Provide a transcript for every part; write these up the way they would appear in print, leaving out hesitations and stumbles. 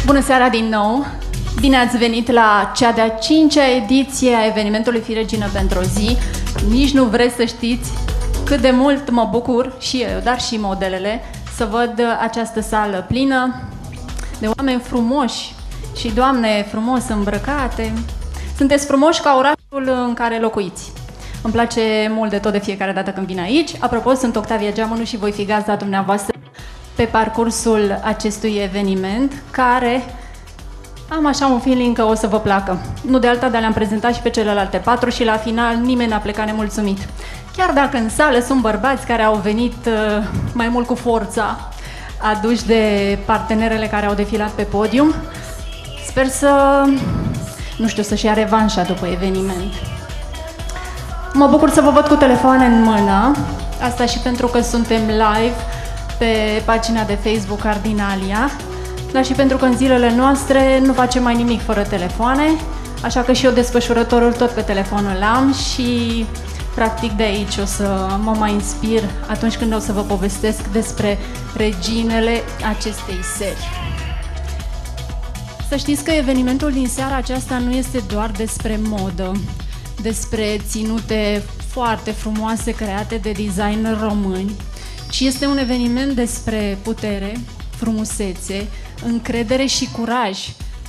Bună seara din nou! Bine ați venit la cea de-a 5-a ediție a evenimentului Fii Regină pentru o zi. Nici nu vreți să știți cât de mult mă bucur și eu, dar și modelele, să văd această sală plină de oameni frumoși și doamne frumos îmbrăcate. Sunteți frumoși ca orașul în care locuiți. Îmi place mult de tot de fiecare dată când vin aici. Apropo, sunt Octavia Geamănu și voi fi gazda dumneavoastră pe parcursul acestui eveniment, care am așa un feeling că o să vă placă. Nu de alta, dar le-am prezentat și pe celelalte 4 și la final nimeni n-a plecat nemulțumit. Chiar dacă în sală sunt bărbați care au venit mai mult cu forța, aduși de partenerele care au defilat pe podium, sper să, nu știu, să-și ia revanșa după eveniment. Mă bucur să vă văd cu telefoane în mână, asta și pentru că suntem live pe pagina de Facebook Cardinalia, dar și pentru că în zilele noastre nu facem mai nimic fără telefoane, așa că și eu desfășurătorul tot pe telefonul am și practic de aici o să mă mai inspir atunci când o să vă povestesc despre reginele acestei serii. Să știți că evenimentul din seara aceasta nu este doar despre modă, despre ținute foarte frumoase create de designeri români, ci este un eveniment despre putere, frumusețe, încredere și curaj,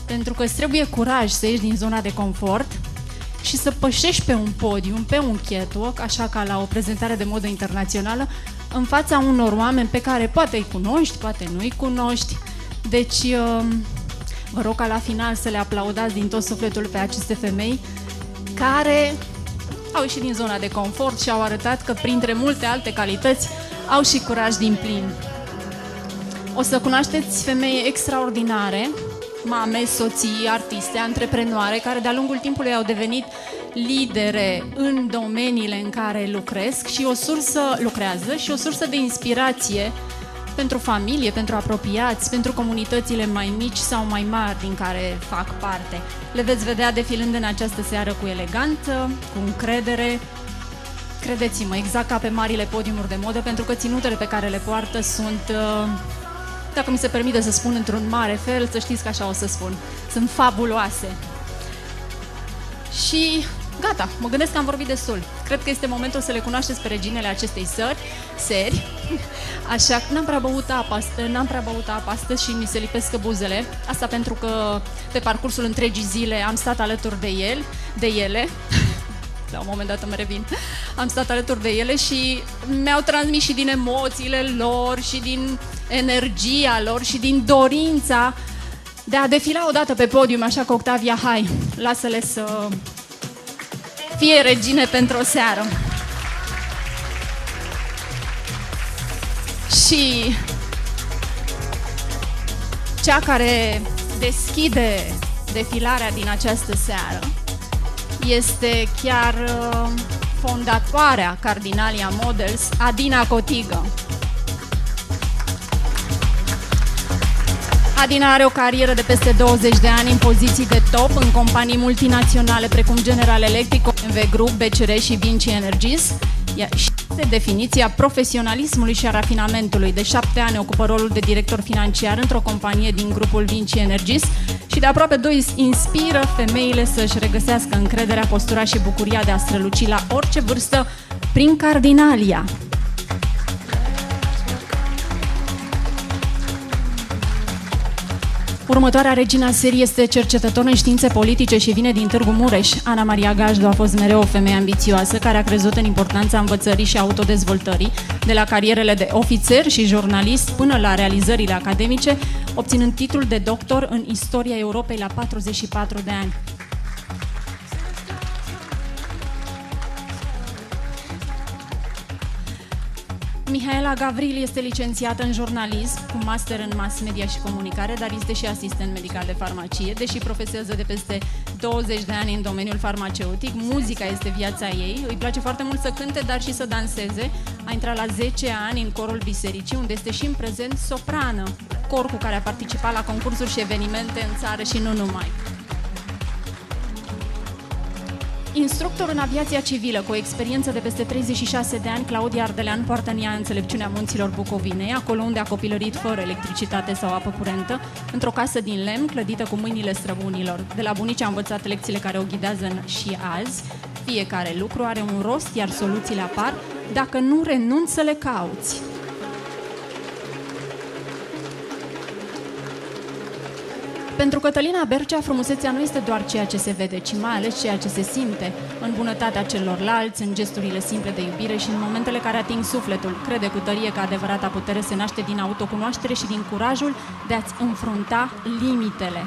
pentru că îți trebuie curaj să ieși din zona de confort și să pășești pe un podium, pe un catwalk, așa ca la o prezentare de modă internațională, în fața unor oameni pe care poate îi cunoști, poate nu îi cunoști. Deci vă rog ca la final să le aplaudați din tot sufletul pe aceste femei care au ieșit din zona de confort și au arătat că printre multe alte calități au și curaj din plin. O să cunoașteți femei extraordinare, mame, soții, artiste, antreprenoare, care de-a lungul timpului au devenit lidere în domeniile în care lucrează și o sursă de inspirație pentru familie, pentru apropiați, pentru comunitățile mai mici sau mai mari din care fac parte. Le veți vedea defilând în această seară cu eleganță, cu încredere. Credeți-mă, exact ca pe marile podiumuri de modă, pentru că ținutele pe care le poartă sunt, dacă mi se permite să spun într-un mare fel, să știți că așa o să spun, sunt fabuloase. Și gata, mă gândesc că am vorbit destul. Cred că este momentul să le cunoașteți pe reginele acestei seri. Așa că n-am prea băut apă astăzi și mi se lipesc buzele. Asta pentru că pe parcursul întregii zile am stat alături de ele. La un moment dat îmi revin. Am stat alături de ele și mi-au transmis și din emoțiile lor și din energia lor și din dorința de a defila odată pe podium, așa că Octavia, hai, lasă-le să fie regine pentru o seară. Și cea care deschide defilarea din această seară este chiar fondatoarea Cardinalia Models, Adina Cotigă. Adina are o carieră de peste 20 de ani în poziții de top în companii multinaționale precum General Electric, OMV Group, BCR și Vinci Energies. Și este definiția profesionalismului și a rafinamentului. De 7 ani ocupă rolul de director financiar într-o companie din grupul Vinci Energies și de aproape 2 inspiră femeile să-și regăsească încrederea, postura și bucuria de a străluci la orice vârstă prin Cardinalia. Următoarea regina serii este cercetător în științe politice și vine din Târgu Mureș. Ana Maria Gajdu a fost mereu o femeie ambițioasă care a crezut în importanța învățării și autodezvoltării, de la carierele de ofițer și jurnalist până la realizările academice, obținând titlul de doctor în istoria Europei la 44 de ani. Mihaela Gavril este licențiată în jurnalism, cu master în mass media și comunicare, dar este și asistent medical de farmacie, deși profesează de peste 20 de ani în domeniul farmaceutic. Muzica este viața ei, îi place foarte mult să cânte, dar și să danseze. A intrat la 10 ani în corul bisericii, unde este și în prezent soprană, cor cu care a participat la concursuri și evenimente în țară și nu numai. Instructor în aviația civilă, cu o experiență de peste 36 de ani, Claudia Ardelean poartă în ea înțelepciunea munților Bucovinei, acolo unde a copilărit fără electricitate sau apă curentă, într-o casă din lemn, clădită cu mâinile străbunilor. De la bunici a învățat lecțiile care o ghidează și azi. Fiecare lucru are un rost, iar soluțiile apar dacă nu renunți să le cauți. Pentru Cătălina Bercea, frumusețea nu este doar ceea ce se vede, ci mai ales ceea ce se simte, în bunătatea celorlalți, în gesturile simple de iubire și în momentele care ating sufletul. Crede cu tărie că adevărata putere se naște din autocunoaștere și din curajul de a-ți înfrunta limitele.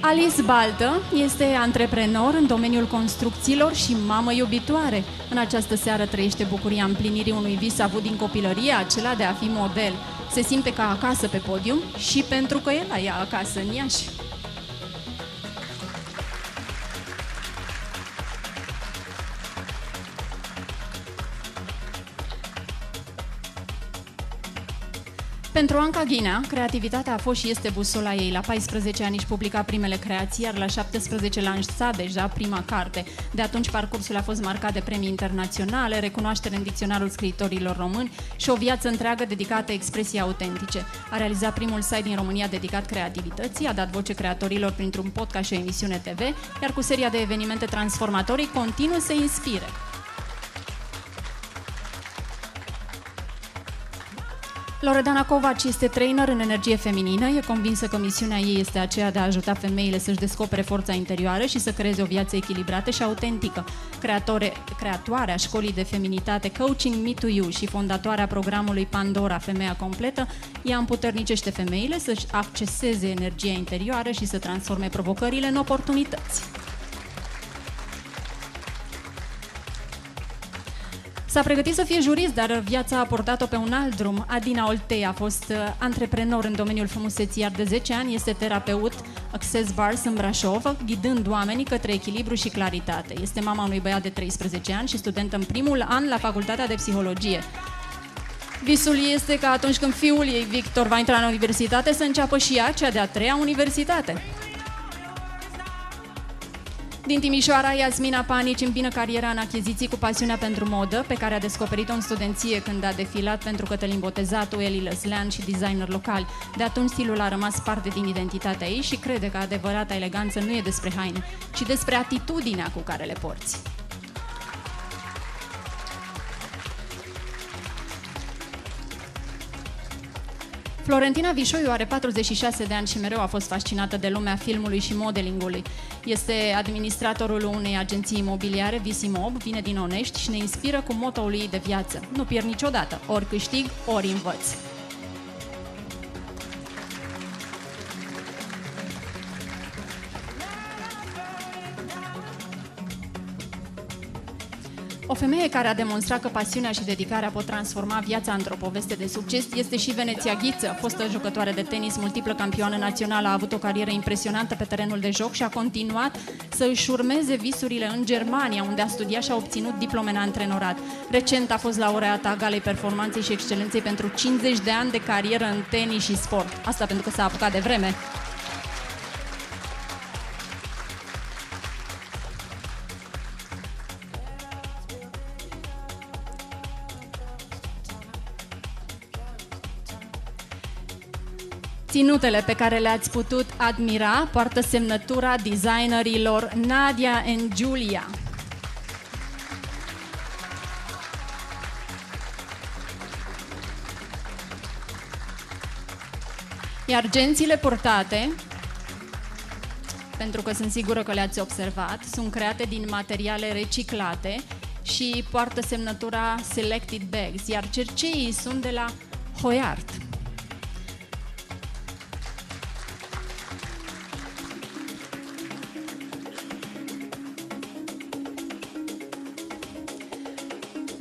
Alice Baltă este antreprenor în domeniul construcțiilor și mamă iubitoare. În această seară trăiește bucuria împlinirii unui vis avut din copilărie, acela de a fi model. Se simte ca acasă pe podium și pentru că el e acasă în Iași. Pentru Anca Ghinea, creativitatea a fost și este busola ei. La 14 ani își publica primele creații, iar la 17 lansa deja prima carte. De atunci parcursul a fost marcat de premii internaționale, recunoaștere în dicționarul scriitorilor români și o viață întreagă dedicată expresiei autentice. A realizat primul site din România dedicat creativității, a dat voce creatorilor printr-un podcast și o emisiune TV, iar cu seria de evenimente transformatorii continuă să inspire. Loredana Covaci este trainer în energie feminină, e convinsă că misiunea ei este aceea de a ajuta femeile să-și descopere forța interioară și să creeze o viață echilibrată și autentică. Creatoarea școlii de feminitate Coaching Me to You și fondatoarea programului Pandora Femeia Completă, ea împuternicește femeile să-și acceseze energia interioară și să transforme provocările în oportunități. S-a pregătit să fie jurist, dar viața a portat-o pe un alt drum. Adina Oltei a fost antreprenor în domeniul frumuseții, iar de 10 ani este terapeut Access Bars în Brașov, ghidând oamenii către echilibru și claritate. Este mama unui băiat de 13 ani și studentă în primul an la Facultatea de Psihologie. Visul ei este că atunci când fiul ei, Victor, va intra în universitate, să înceapă și ea cea de-a 3-a universitate. Din Timișoara, Iasmina Panici îmbină cariera în achiziții cu pasiunea pentru modă, pe care a descoperit-o în studenție când a defilat pentru Cătălin Botezatul, Eli Lăslean și designer locali. De atunci stilul a rămas parte din identitatea ei și crede că adevărata eleganță nu e despre haine, ci despre atitudinea cu care le porți. Florentina Vișoiu are 46 de ani și mereu a fost fascinată de lumea filmului și modelingului. Este administratorul unei agenții imobiliare, Visimob, vine din Onești și ne inspiră cu motoul ei de viață. Nu pierd niciodată, ori câștig, ori învăț. O femeie care a demonstrat că pasiunea și dedicarea pot transforma viața într-o poveste de succes este și Veneția Ghiță, fostă jucătoare de tenis, multiplă campioană națională, a avut o carieră impresionantă pe terenul de joc și a continuat să își urmeze visurile în Germania, unde a studiat și a obținut diplome în antrenorat. Recent a fost laureată a Galei Performanței și Excelenței pentru 50 de ani de carieră în tenis și sport. Asta pentru că s-a apucat de vreme. Ținutele pe care le-ați putut admira poartă semnătura designerilor Nadia and Julia. Iar gențile purtate, pentru că sunt sigură că le-ați observat, sunt create din materiale reciclate și poartă semnătura Selected Bags, iar cerceii sunt de la Hoyart.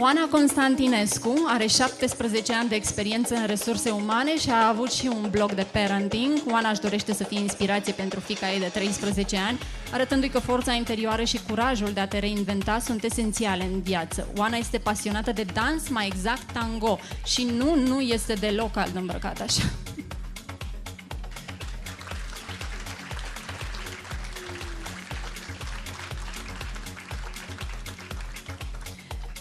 Oana Constantinescu are 17 ani de experiență în resurse umane și a avut și un blog de parenting. Oana își dorește să fie inspirație pentru fiica ei de 13 ani, arătându-i că forța interioară și curajul de a te reinventa sunt esențiale în viață. Oana este pasionată de dans, mai exact tango, și nu este deloc cald îmbrăcat așa.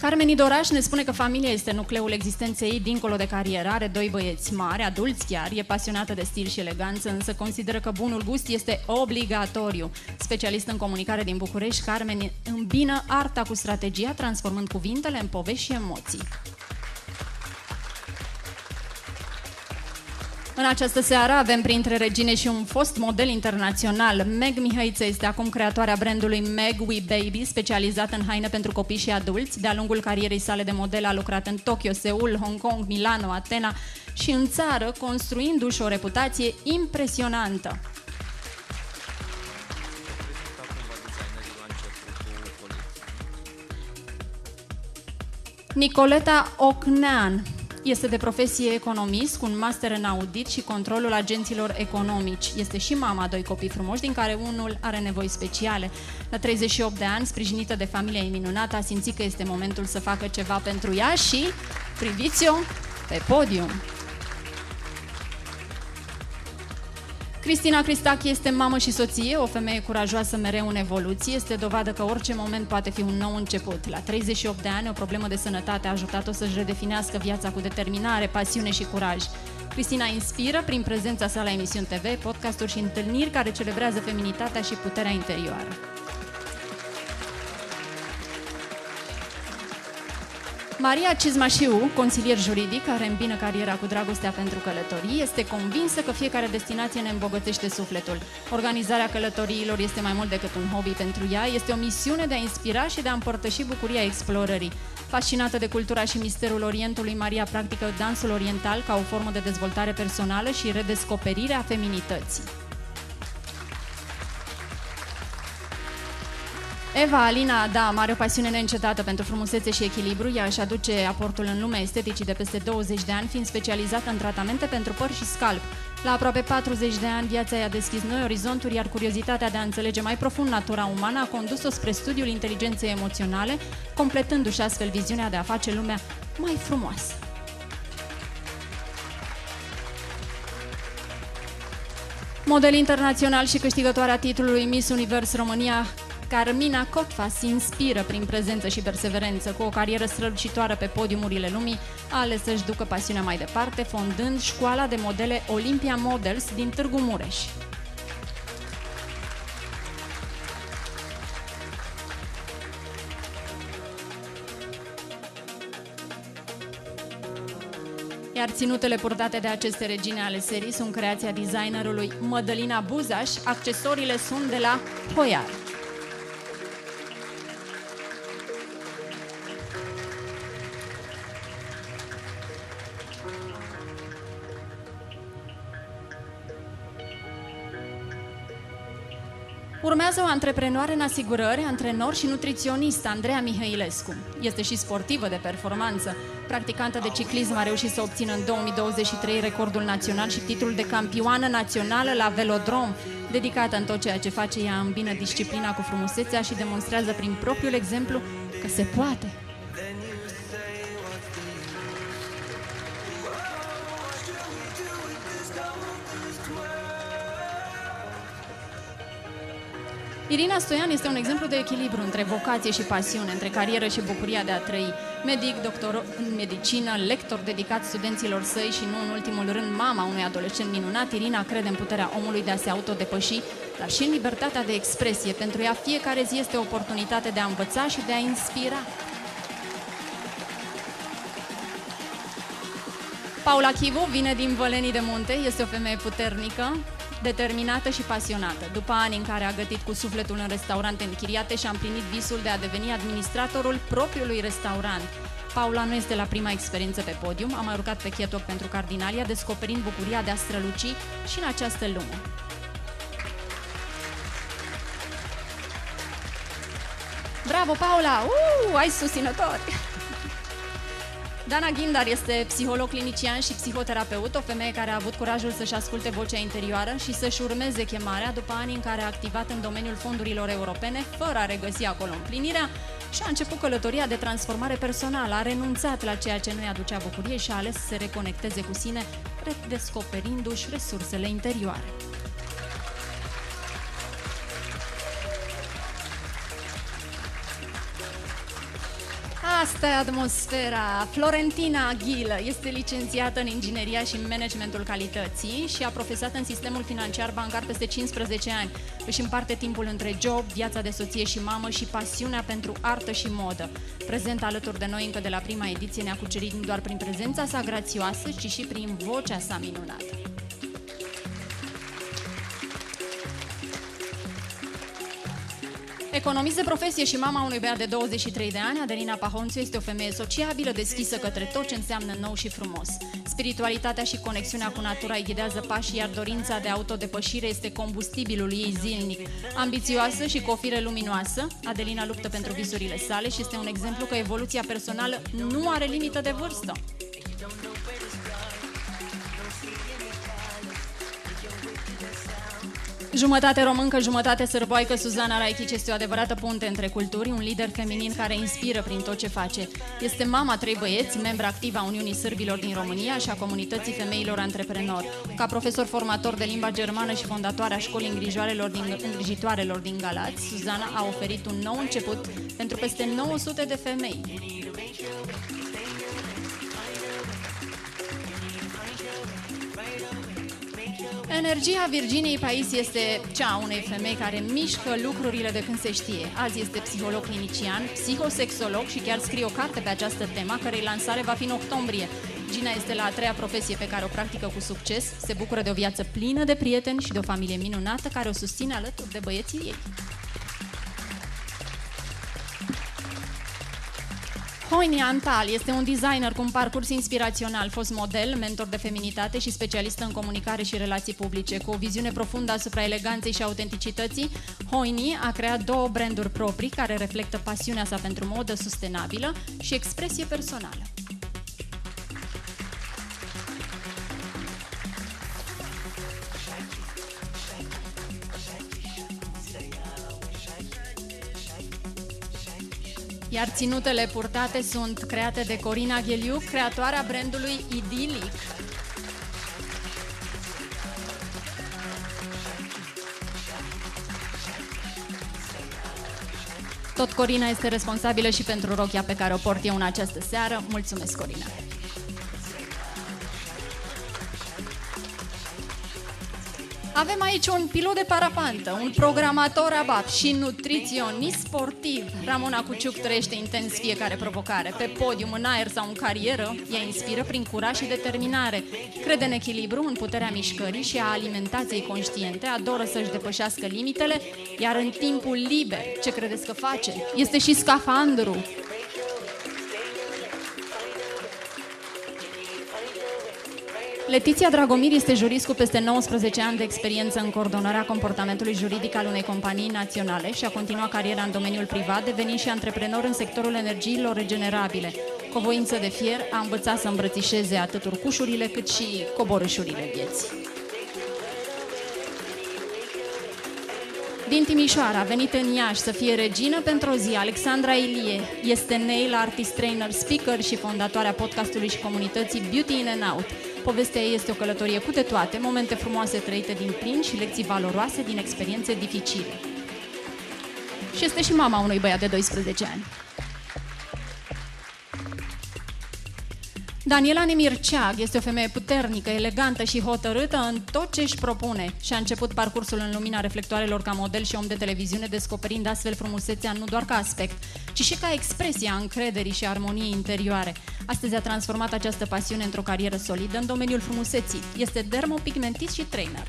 Carmen Idoraș ne spune că familia este nucleul existenței ei dincolo de carieră, are 2 băieți mari, adulți chiar, e pasionată de stil și eleganță, însă consideră că bunul gust este obligatoriu. Specialist în comunicare din București, Carmen îmbină arta cu strategia, transformând cuvintele în povești și emoții. În această seară avem printre regine și un fost model internațional. Meg Mihăiță este acum creatoarea brandului Meg We Baby, specializat în haine pentru copii și adulți. De-a lungul carierei sale de model a lucrat în Tokyo, Seul, Hong Kong, Milano, Atena și în țară, construindu-și o reputație impresionantă. Nicoleta Ocnean este de profesie economist, cu un master în audit și controlul agenților economici. Este și mama a 2 copii frumoși, din care unul are nevoi speciale. La 38 de ani, sprijinită de familia ei minunată, a simțit că este momentul să facă ceva pentru ea și priviți-o pe podium. Cristina Cristache este mamă și soție, o femeie curajoasă mereu în evoluție, este dovadă că orice moment poate fi un nou început. La 38 de ani, o problemă de sănătate a ajutat-o să-și redefinească viața cu determinare, pasiune și curaj. Cristina inspiră prin prezența sa la emisiuni TV, podcasturi și întâlniri care celebrează feminitatea și puterea interioară. Maria Cizmașiu, consilier juridic, care îmbină cariera cu dragostea pentru călătorii, este convinsă că fiecare destinație ne îmbogățește sufletul. Organizarea călătoriilor este mai mult decât un hobby pentru ea, este o misiune de a inspira și de a împărtăși bucuria explorării. Fascinată de cultura și misterul Orientului, Maria practică dansul oriental ca o formă de dezvoltare personală și redescoperire a feminității. Eva Alina Adam are o pasiune neîncetată pentru frumusețe și echilibru. Ea își aduce aportul în lumea esteticii de peste 20 de ani, fiind specializată în tratamente pentru păr și scalp. La aproape 40 de ani, viața i-a deschis noi orizonturi, iar curiozitatea de a înțelege mai profund natura umană a condus-o spre studiul inteligenței emoționale, completându-și astfel viziunea de a face lumea mai frumoasă. Model internațional și câștigătoarea titlului Miss Univers România, Carmina Cotfa se inspiră prin prezență și perseverență. Cu o carieră strălucitoare pe podiumurile lumii, a ales să-și ducă pasiunea mai departe, fondând școala de modele Olympia Models din Târgu Mureș. Iar ținutele purtate de aceste regine ale serii sunt creația designerului Mădălina Buzaș, accesoriile sunt de la Hoiar. Urmează o antreprenoare în asigurări, antrenor și nutriționist, Andreea Mihăilescu. Este și sportivă de performanță. Practicantă de ciclism a reușit să obțină în 2023 recordul național și titlul de campioană națională la velodrom. Dedicată în tot ceea ce face, ea îmbină disciplina cu frumusețea și demonstrează prin propriul exemplu că se poate. Irina Stoian este un exemplu de echilibru între vocație și pasiune, între carieră și bucuria de a trăi. Medic, doctor în medicină, lector dedicat studenților săi și nu în ultimul rând mama unui adolescent minunat, Irina crede în puterea omului de a se autodepăși, dar și în libertatea de expresie. Pentru ea fiecare zi este o oportunitate de a învăța și de a inspira. Paula Chivu vine din Vălenii de Munte, este o femeie puternică, determinată și pasionată. După ani în care a gătit cu sufletul în restaurante închiriate, și-a împlinit visul de a deveni administratorul propriului restaurant. Paula nu este la prima experiență pe podium, a mai urcat pe Chetok pentru Cardinalia, descoperind bucuria de a străluci și în această lume. Bravo, Paula! Ai susținători! Dana Ghindar este psiholog clinician și psihoterapeut, o femeie care a avut curajul să-și asculte vocea interioară și să-și urmeze chemarea după ani în care a activat în domeniul fondurilor europene, fără a regăsi acolo împlinirea, și a început călătoria de transformare personală. A renunțat la ceea ce nu-i aducea bucurie și a ales să se reconecteze cu sine, redescoperindu-și resursele interioare. Asta e atmosfera. Florentina Ghilă este licențiată în ingineria și în managementul calității și a profesat în sistemul financiar bancar peste 15 ani. Își împarte timpul între job, viața de soție și mamă și pasiunea pentru artă și modă. Prezent alături de noi încă de la prima ediție, ne-a cucerit nu doar prin prezența sa grațioasă, ci și prin vocea sa minunată. Economist de profesie și mama unui băiat de 23 de ani, Adelina Pahonțiu este o femeie sociabilă, deschisă către tot ce înseamnă nou și frumos. Spiritualitatea și conexiunea cu natura îi ghidează pașii, iar dorința de autodepășire este combustibilul ei zilnic. Ambițioasă și cu o fire luminoasă, Adelina luptă pentru visurile sale și este un exemplu că evoluția personală nu are limită de vârstă. Jumătate româncă, jumătate sârboaică, Suzana Raichici este o adevărată punte între culturi, un lider feminin care inspiră prin tot ce face. Este mama 3 băieți, membra activă a Uniunii Sârbilor din România și a comunității femeilor antreprenori. Ca profesor formator de limba germană și fondatoarea școlii îngrijitoarelor din Galați, Suzana a oferit un nou început pentru peste 900 de femei. Energia Virginiei Pais este cea a unei femei care mișcă lucrurile de când se știe. Azi este psiholog clinician, psihosexolog și chiar scrie o carte pe această temă, a cărei lansare va fi în octombrie. Gina este la a 3-a profesie pe care o practică cu succes, se bucură de o viață plină de prieteni și de o familie minunată care o susține alături de băieții ei. Hoini Antal este un designer cu un parcurs inspirațional, fost model, mentor de feminitate și specialistă în comunicare și relații publice. Cu o viziune profundă asupra eleganței și autenticității, Hoini a creat 2 branduri proprii care reflectă pasiunea sa pentru modă sustenabilă și expresie personală. Iar ținutele purtate sunt create de Corina Gheliuc, creatoarea brandului Idilic. Tot Corina este responsabilă și pentru rochia pe care o port eu în această seară. Mulțumesc, Corina! Avem aici un pilot de parapantă, un programator ABAP și nutriționist sportiv. Ramona Cuciuc trăiește intens fiecare provocare. Pe podium, în aer sau în carieră, ea inspiră prin curaj și determinare. Crede în echilibru, în puterea mișcării și a alimentației conștiente, adoră să-și depășească limitele, iar în timpul liber, ce credeți că face? Este și scafandru. Letiția Dragomir este jurist cu peste 19 ani de experiență în coordonarea comportamentului juridic al unei companii naționale și a continuat cariera în domeniul privat, devenind și antreprenor în sectorul energiilor regenerabile. Cu o voință de fier, a învățat să îmbrățișeze atât urcușurile cât și coborâșurile vieții. Din Timișoara, a venit în Iași să fie regină pentru o zi, Alexandra Ilie este nail artist, trainer, speaker și fondatoarea podcastului și comunității Beauty in and Out. Povestea ei este o călătorie cu de toate, momente frumoase trăite din plin și lecții valoroase din experiențe dificile. Și este și mama unui băiat de 12 ani. Daniela Nemirceag este o femeie puternică, elegantă și hotărâtă în tot ce își propune și a început parcursul în lumina reflectoarelor ca model și om de televiziune, descoperind astfel frumusețea nu doar ca aspect, ci și ca expresie a încrederii și armoniei interioare. Astăzi a transformat această pasiune într-o carieră solidă în domeniul frumuseții. Este dermopigmentist și trainer.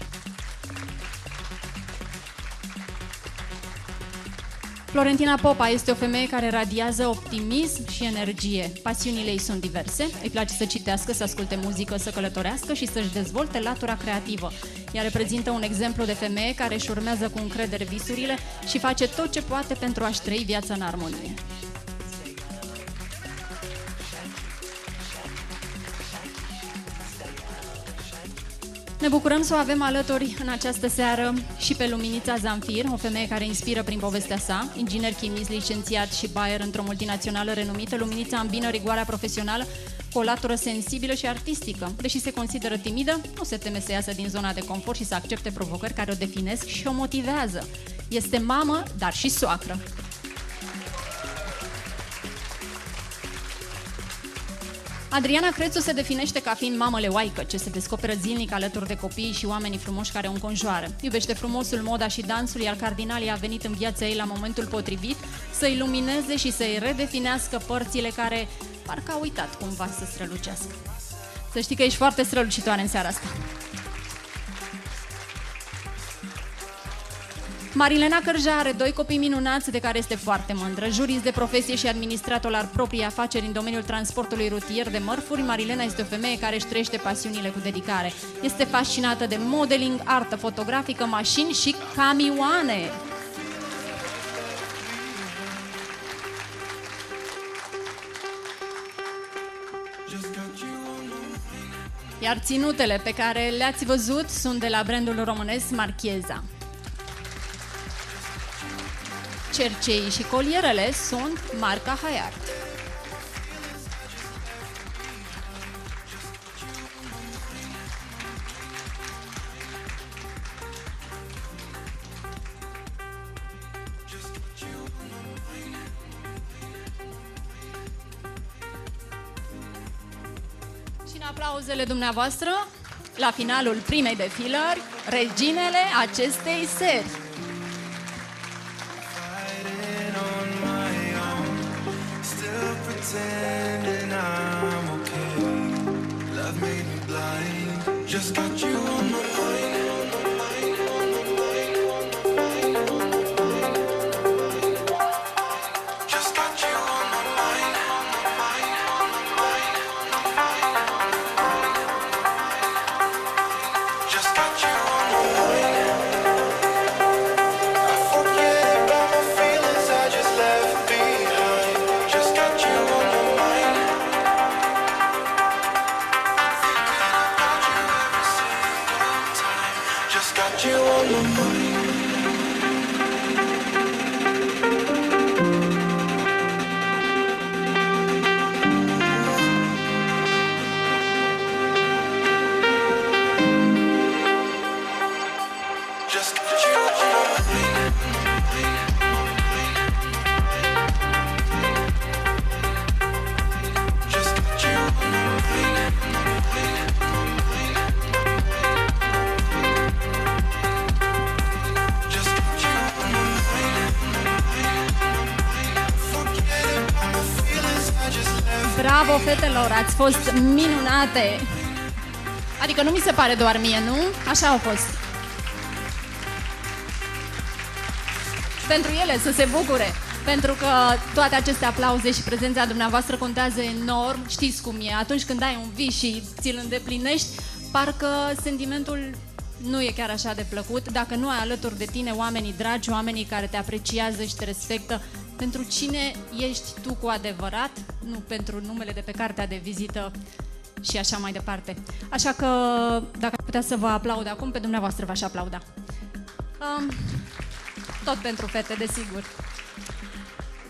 Florentina Popa este o femeie care radiază optimism și energie. Pasiunile ei sunt diverse, îi place să citească, să asculte muzică, să călătorească și să-și dezvolte latura creativă. Ea reprezintă un exemplu de femeie care își urmează cu încredere visurile și face tot ce poate pentru a-și trăi viața în armonie. Ne bucurăm să o avem alături în această seară și pe Luminița Zamfir, o femeie care inspiră prin povestea sa, inginer chimist, licențiat și buyer într-o multinațională renumită. Luminița îmbină rigoarea profesională cu o latură sensibilă și artistică. Deși se consideră timidă, nu se teme să iasă din zona de confort și să accepte provocări care o definesc și o motivează. Este mamă, dar și soacră. Adriana Crețu se definește ca fiind mamă leoaică, ce se descoperă zilnic alături de copiii și oamenii frumoși care o înconjoară. Iubește frumosul, moda și dansul, iar Cardinalia a venit în viața ei la momentul potrivit să-i lumineze și să-i redefinească părțile care parcă au uitat cumva să strălucească. Să știi că ești foarte strălucitoare în seara asta. Marilena Cărja are 2 copii minunați de care este foarte mândră. Jurist de profesie și administrator al propriei afaceri în domeniul transportului rutier de mărfuri, Marilena este o femeie care își trăiește pasiunile cu dedicare. Este fascinată de modeling, artă fotografică, mașini și camioane. Iar ținutele pe care le-ați văzut sunt de la brandul românesc Marchesa. Cerceii și colierele sunt marca Hayat. Și în aplauzele dumneavoastră, la finalul primei defilări, reginele acestei serii. Pretending I'm okay. Love made me blind. Just got you on my mind. Just got you on my mind. Just got you on my mind. I forget about my feelings I just left behind. Just got you on my mind. Thinking about you every single time. Just got you on my mind. Just got you on my mind. Just got you on my mind. Just got you on my mind. Forget about my feelings I just left. Bravo, fetelor, ați fost minunate! Adică nu mi se pare doar mie, nu? Așa au fost. Pentru ele să se bucure, pentru că toate aceste aplauze și prezența dumneavoastră contează enorm. Știți cum e, atunci când ai un vis și ți-l îndeplinești, parcă sentimentul nu e chiar așa de plăcut dacă nu ai alături de tine oamenii dragi, oamenii care te apreciază și te respectă pentru cine ești tu cu adevărat, nu pentru numele de pe cartea de vizită și așa mai departe. Așa că, dacă ar putea să vă aplaud acum, pe dumneavoastră v-aș aplauda. Tot pentru fete, desigur.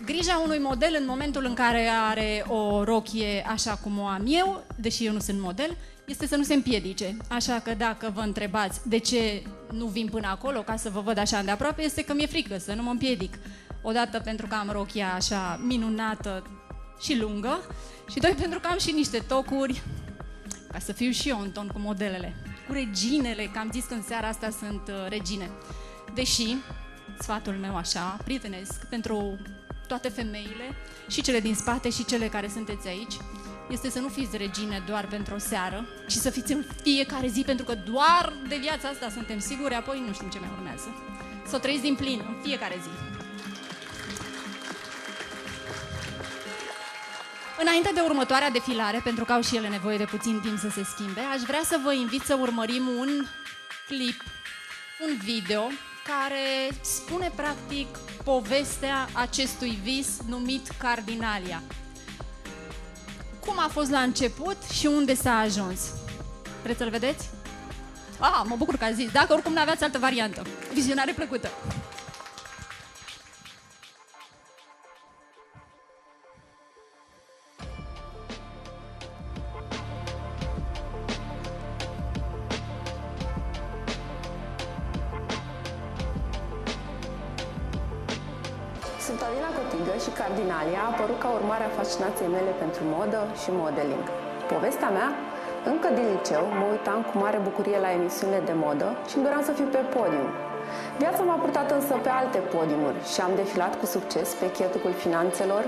Grija unui model în momentul în care are o rochie așa cum o am eu, deși eu nu sunt model, este să nu se împiedice. Așa că dacă vă întrebați de ce nu vin până acolo ca să vă văd așa de aproape, este că mi-e frică să nu mă împiedic. Odată pentru că am rochia așa minunată și lungă și doi pentru că am și niște tocuri ca să fiu și eu în ton cu modelele. Cu reginele, că am zis că în seara asta sunt regine. Deși, sfatul meu așa, prietenesc pentru toate femeile, și cele din spate și cele care sunteți aici, este să nu fiți regine doar pentru o seară, ci să fiți în fiecare zi, pentru că doar de viața asta suntem siguri, apoi nu știm ce mai urmează. Să o trăiți din plin, în fiecare zi. Înainte de următoarea defilare, pentru că au și ele nevoie de puțin timp să se schimbe, aș vrea să vă invit să urmărim un clip, un video, care spune practic povestea acestui vis numit Cardinalia. Cum a fost la început și unde s-a ajuns. Vreți să-l vedeți? Mă bucur că ați zis, dacă oricum n-aveați altă variantă. Vizionare plăcută! Sunt Alina Cotigă și Cardinalia a apărut ca urmare a fascinației mele pentru modă și modeling. Povestea mea? Încă din liceu mă uitam cu mare bucurie la emisiunile de modă și îmi doream să fiu pe podium. Viața m-a purtat însă pe alte podiumuri și am defilat cu succes pe chetucul finanțelor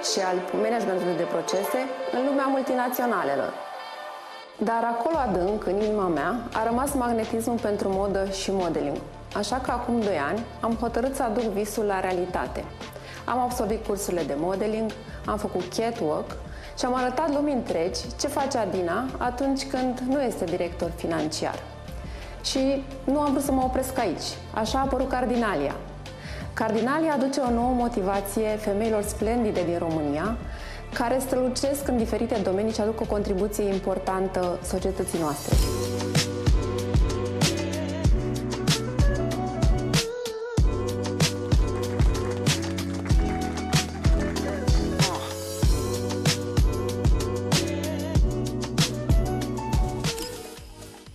și al managementului de procese în lumea multinaționalelor. Dar acolo adânc, în inima mea, a rămas magnetismul pentru modă și modeling. Așa că acum 2 ani am hotărât să aduc visul la realitate. Am absolvit cursurile de modeling, am făcut catwalk și am arătat lumii întregi ce face Adina atunci când nu este director financiar. Și nu am vrut să mă opresc aici. Așa a apărut Cardinalia. Cardinalia aduce o nouă motivație femeilor splendide din România, care strălucesc în diferite domenii și aduc o contribuție importantă societății noastre.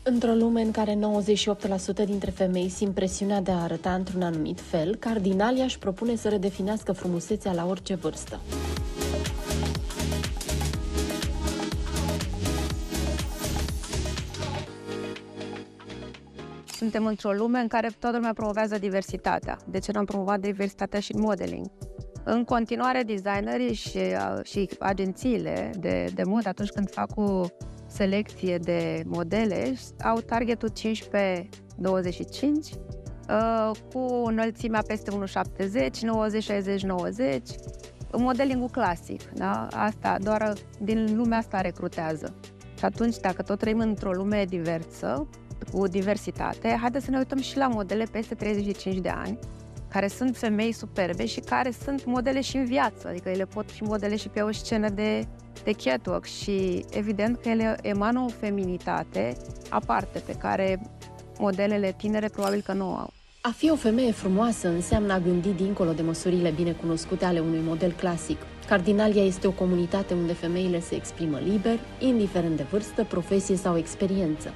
Într-o lume în care 98% dintre femei simt presiunea de a arăta într-un anumit fel, Cardinalia își propune să redefinească frumusețea la orice vârstă. Suntem într-o lume în care toată lumea promovează diversitatea. De ce n-am promovat diversitatea și în modeling? În continuare, designerii și agențiile de modă, atunci când fac o selecție de modele, au targetul 15-25, cu înălțimea peste 1,70, 90, 60, 90, modelingul clasic. Da? Asta, doar din lumea asta recrutează. Și atunci, dacă tot trăim într-o lume diversă, cu diversitate, haideți să ne uităm și la modele peste 35 de ani, care sunt femei superbe și care sunt modele și în viață, adică ele pot fi modele și pe o scenă de catwalk și evident că ele emană o feminitate aparte pe care modelele tinere probabil că nu o au. A fi o femeie frumoasă înseamnă a gândi dincolo de măsurile binecunoscute ale unui model clasic. Cardinalia este o comunitate unde femeile se exprimă liber, indiferent de vârstă, profesie sau experiență.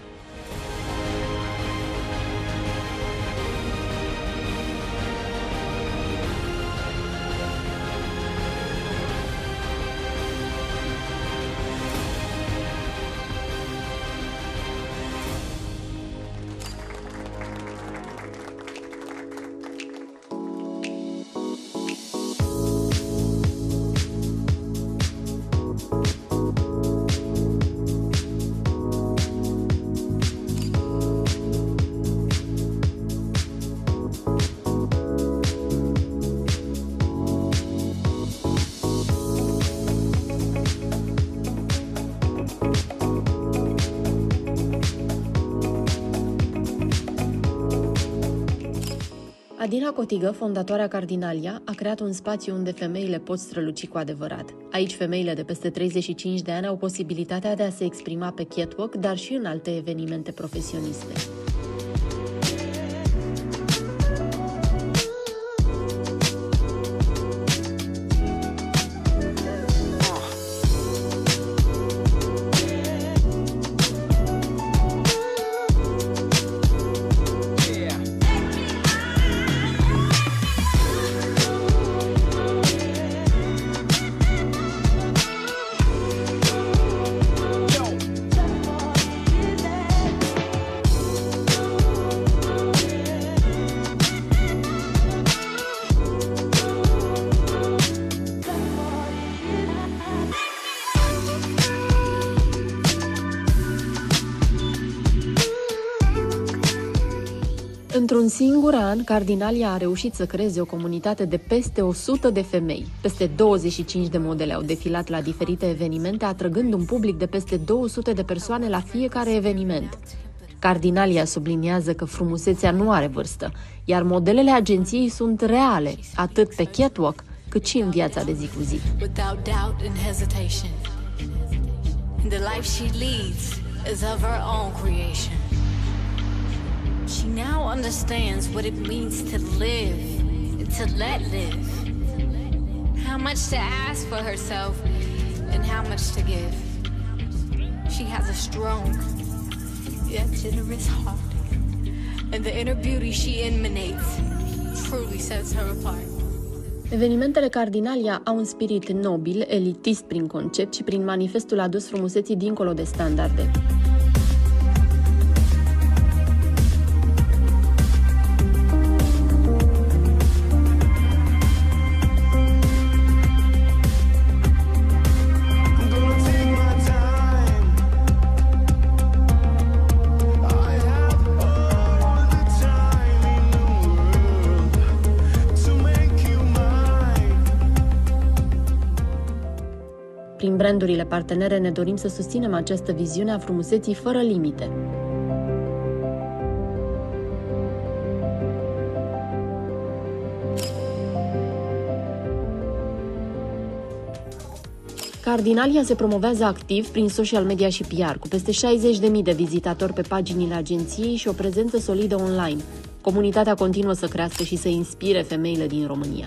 Adina Cotigă, fondatoarea Cardinalia, a creat un spațiu unde femeile pot străluci cu adevărat. Aici femeile de peste 35 de ani au posibilitatea de a se exprima pe catwalk, dar și în alte evenimente profesioniste. Într-un singur an, Cardinalia a reușit să creeze o comunitate de peste 100 de femei. Peste 25 de modele au defilat la diferite evenimente, atrăgând un public de peste 200 de persoane la fiecare eveniment. Cardinalia subliniază că frumusețea nu are vârstă, iar modelele agenției sunt reale, atât pe catwalk, cât și în viața de zi cu zi. She now understands what it means to live, to let live. How much to ask for herself and how much to give. She has a strong yet generous heart, and the inner beauty she emanates truly sets her apart. Evenimentele Cardinalia au un spirit nobil, elitist prin concept și prin manifestul adus frumuseții dincolo de standarde. Prin brandurile partenere ne dorim să susținem această viziune a frumuseții fără limite. Cardinalia se promovează activ prin social media și PR, cu peste 60.000 de vizitatori pe paginile agenției și o prezență solidă online. Comunitatea continuă să crească și să inspire femeile din România.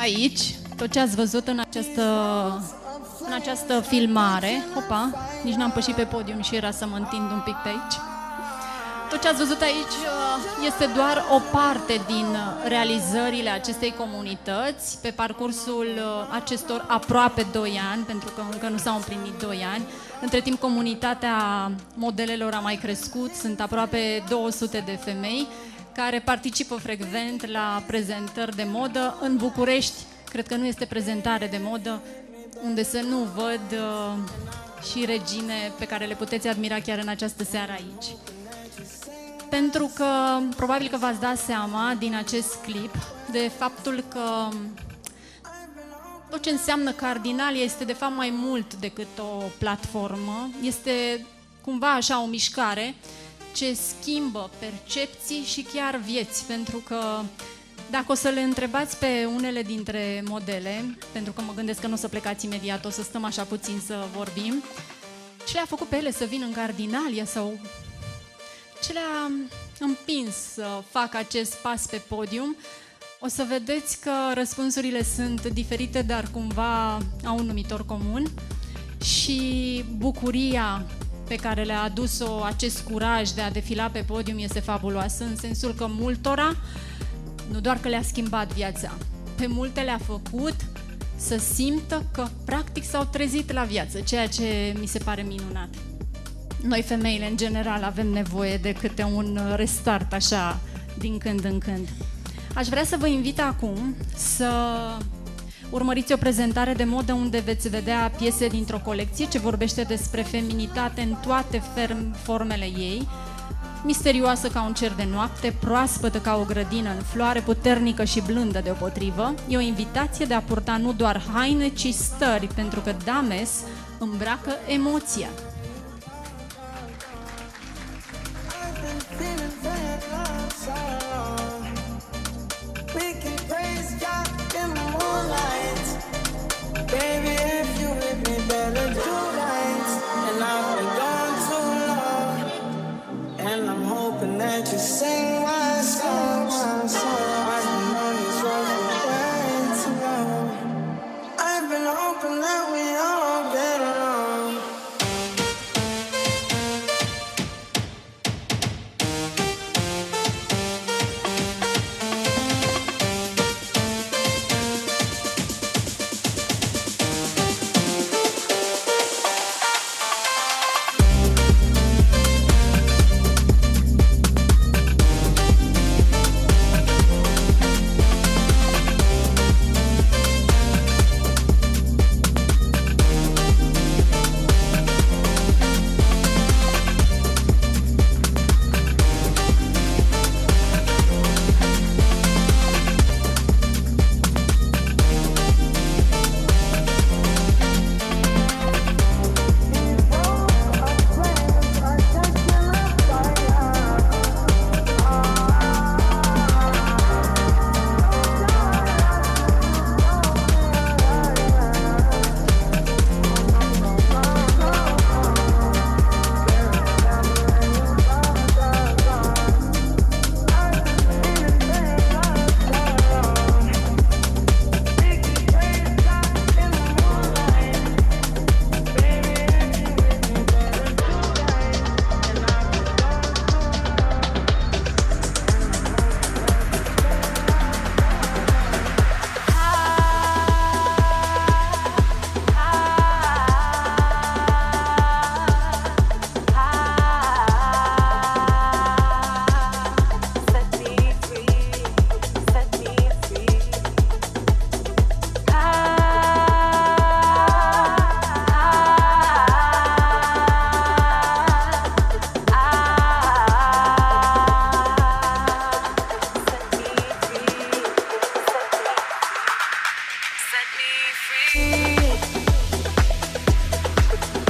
Aici, tot ce ați văzut în această filmare, opa, nici n-am pășit pe podium și era să mă întind un pic pe aici. Tot ce ați văzut aici este doar o parte din realizările acestei comunități pe parcursul acestor aproape 2 ani, pentru că încă nu s-au împlinit 2 ani. Între timp, comunitatea modelelor a mai crescut, sunt aproape 200 de femei care participă frecvent la prezentări de modă. În București, cred că nu este prezentare de modă unde să nu văd și regine pe care le puteți admira chiar în această seară aici. Pentru că probabil că v-ați dat seama din acest clip de faptul că tot ce înseamnă Cardinalia este de fapt mai mult decât o platformă, este cumva așa o mișcare ce schimbă percepții și chiar vieți, pentru că dacă o să le întrebați pe unele dintre modele, pentru că mă gândesc că nu o să plecați imediat, o să stăm așa puțin să vorbim, ce le-a făcut pe ele să vină în Cardinalia sau ce le-a împins să facă acest pas pe podium, o să vedeți că răspunsurile sunt diferite, dar cumva au un numitor comun și bucuria pe care le-a adus-o acest curaj de a defila pe podium este fabuloasă, în sensul că multora, nu doar că le-a schimbat viața, pe multe le-a făcut să simtă că practic s-au trezit la viață, ceea ce mi se pare minunat. Noi femeile, în general, avem nevoie de câte un restart așa, din când în când. Aș vrea să vă invit acum să urmăriți o prezentare de modă unde veți vedea piese dintr-o colecție ce vorbește despre feminitate în toate formele ei, misterioasă ca un cer de noapte, proaspătă ca o grădină în floare, puternică și blândă deopotrivă. E o invitație de a purta nu doar haine, ci stări, pentru că Dames îmbracă emoția. Sing my song, my song. I've been on this road for way too long. I've been hoping that we all get along.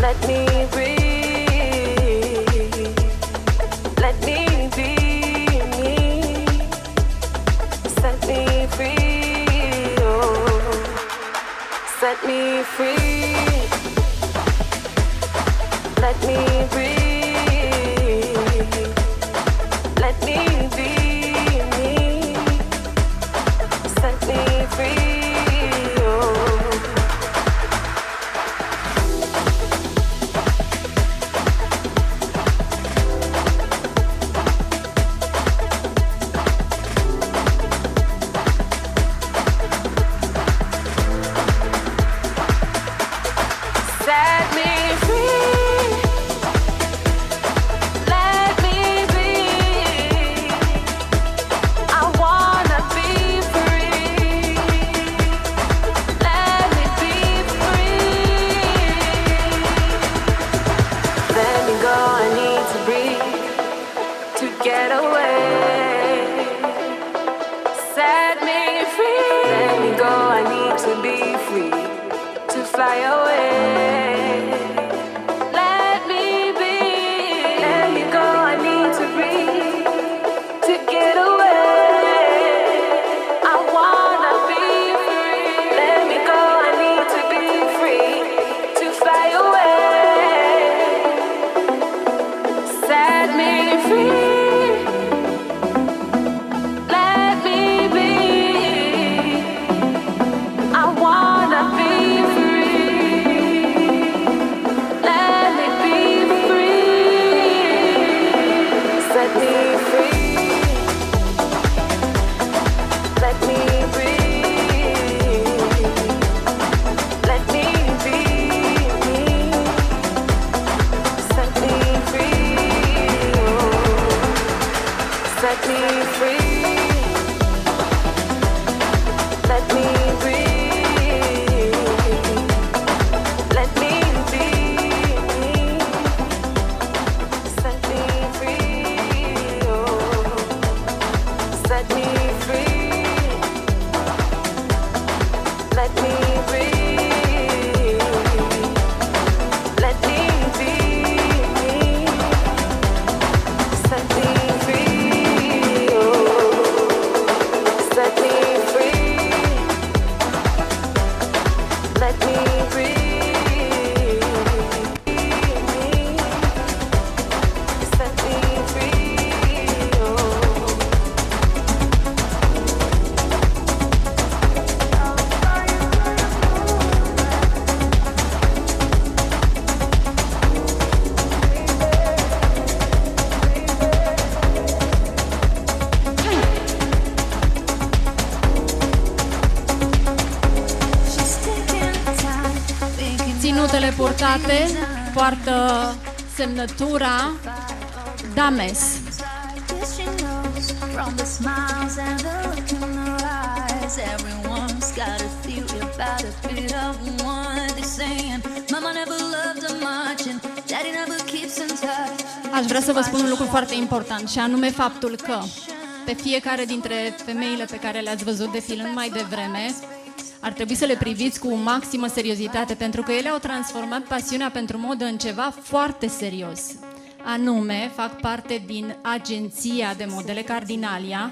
Let me breathe. Let me be me. Set me free. Oh. Set me free. Let me breathe. Let me be me. Set me free. Ținutele purtate poartă semnătura Dames. Aș vrea să vă spun un lucru foarte important, și anume faptul că pe fiecare dintre femeile pe care le-ați văzut defilând mai devreme, ar trebui să le priviți cu maximă seriozitate, pentru că ele au transformat pasiunea pentru modă în ceva foarte serios. Anume, fac parte din agenția de modele Cardinalia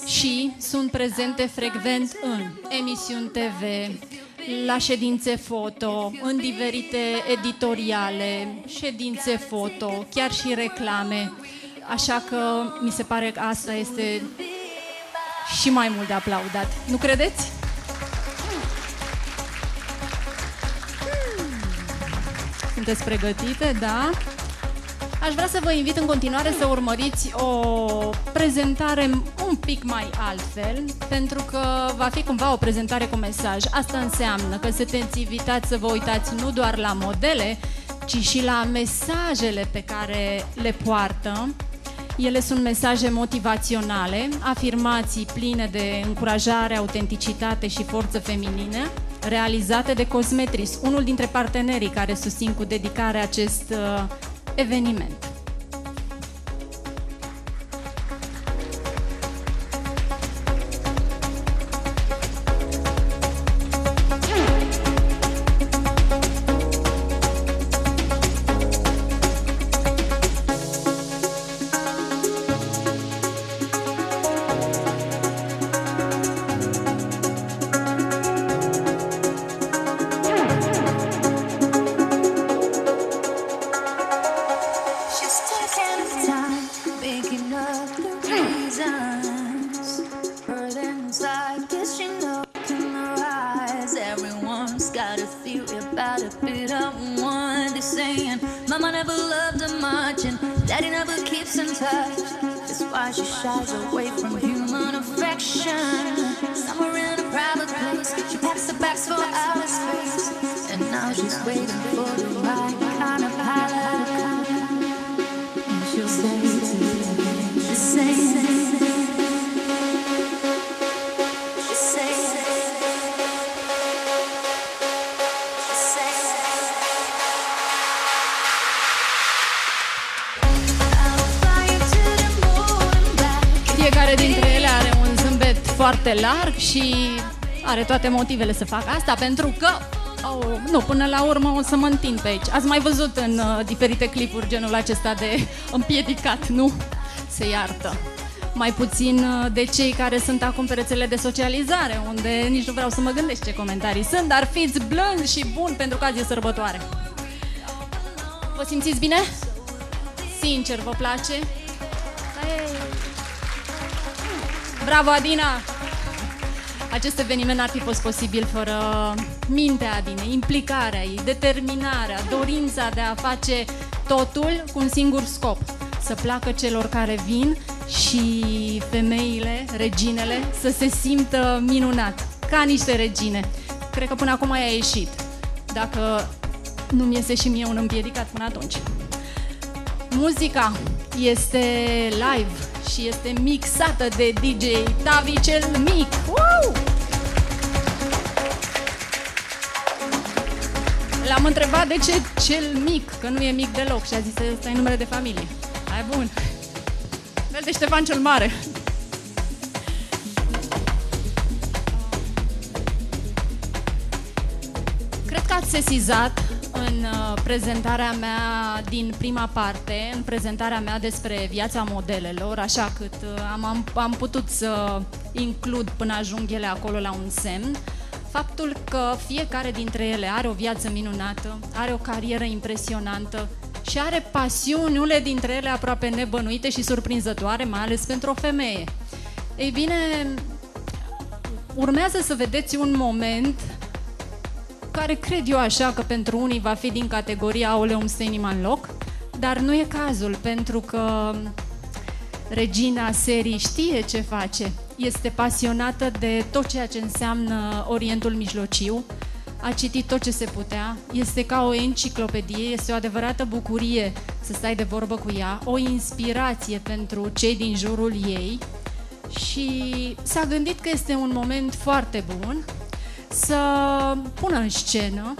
și sunt prezente frecvent în emisiuni TV, la ședințe foto, în diferite editoriale, ședințe foto, chiar și reclame. Așa că mi se pare că asta este și mai mult de aplaudat. Nu credeți? Sunteți pregătite, da? Aș vrea să vă invit în continuare să urmăriți o prezentare un pic mai altfel, pentru că va fi cumva o prezentare cu mesaj. Asta înseamnă că sunteți invitați să vă uitați nu doar la modele, ci și la mesajele pe care le poartă. Ele sunt mesaje motivaționale, afirmații pline de încurajare, autenticitate și forță feminină, realizate de Cosmetris, unul dintre partenerii care susțin cu dedicare acest eveniment. without one. They saying mama never loved her much and daddy never keeps in touch. That's why she shies away from human affection. Somewhere in a private place, she packs her bags for outer space, and now she's waiting for the right kind of pilot to come. And she'll say to me, she'll say. Fiecare dintre ele are un zâmbet foarte larg și are toate motivele să facă asta, pentru că, nu, până la urmă o să mă întind pe aici. Ați mai văzut în diferite clipuri genul acesta de împiedicat, nu? Se iartă. Mai puțin de cei care sunt acum pe rețele de socializare, unde nici nu vreau să mă gândesc ce comentarii sunt, dar fiți blânzi și buni pentru că azi e sărbătoare. Vă simțiți bine? Sincer, vă place? Bravo, Adina! Acest eveniment n-ar fi fost posibil fără mintea Adinei, implicarea ei, determinarea, dorința de a face totul cu un singur scop. Să placă celor care vin și femeile, reginele, să se simtă minunat, ca niște regine. Cred că până acum i-a ieșit. Dacă nu-mi iese și mie un împiedicat până atunci. Muzica este live și este mixată de DJ Tavi cel Mic. Wow! L-am întrebat de ce cel mic, că nu e mic deloc, și a zis că ăsta e numele de familie. Hai bun. Fel de Ștefan cel Mare. Cred că ați sesizat în prezentarea mea din prima parte, în prezentarea mea despre viața modelelor, așa cât am putut să includ până ajung ele acolo la un semn, faptul că fiecare dintre ele are o viață minunată, are o carieră impresionantă și are pasiuni, unele dintre ele aproape nebănuite și surprinzătoare, mai ales pentru o femeie. Ei bine, urmează să vedeți un moment care cred eu așa că pentru unii va fi din categoria aoleu, îmi stă inima în loc, dar nu e cazul, pentru că regina serii știe ce face, este pasionată de tot ceea ce înseamnă Orientul Mijlociu, a citit tot ce se putea, este ca o enciclopedie, este o adevărată bucurie să stai de vorbă cu ea, o inspirație pentru cei din jurul ei și s-a gândit că este un moment foarte bun să pună în scenă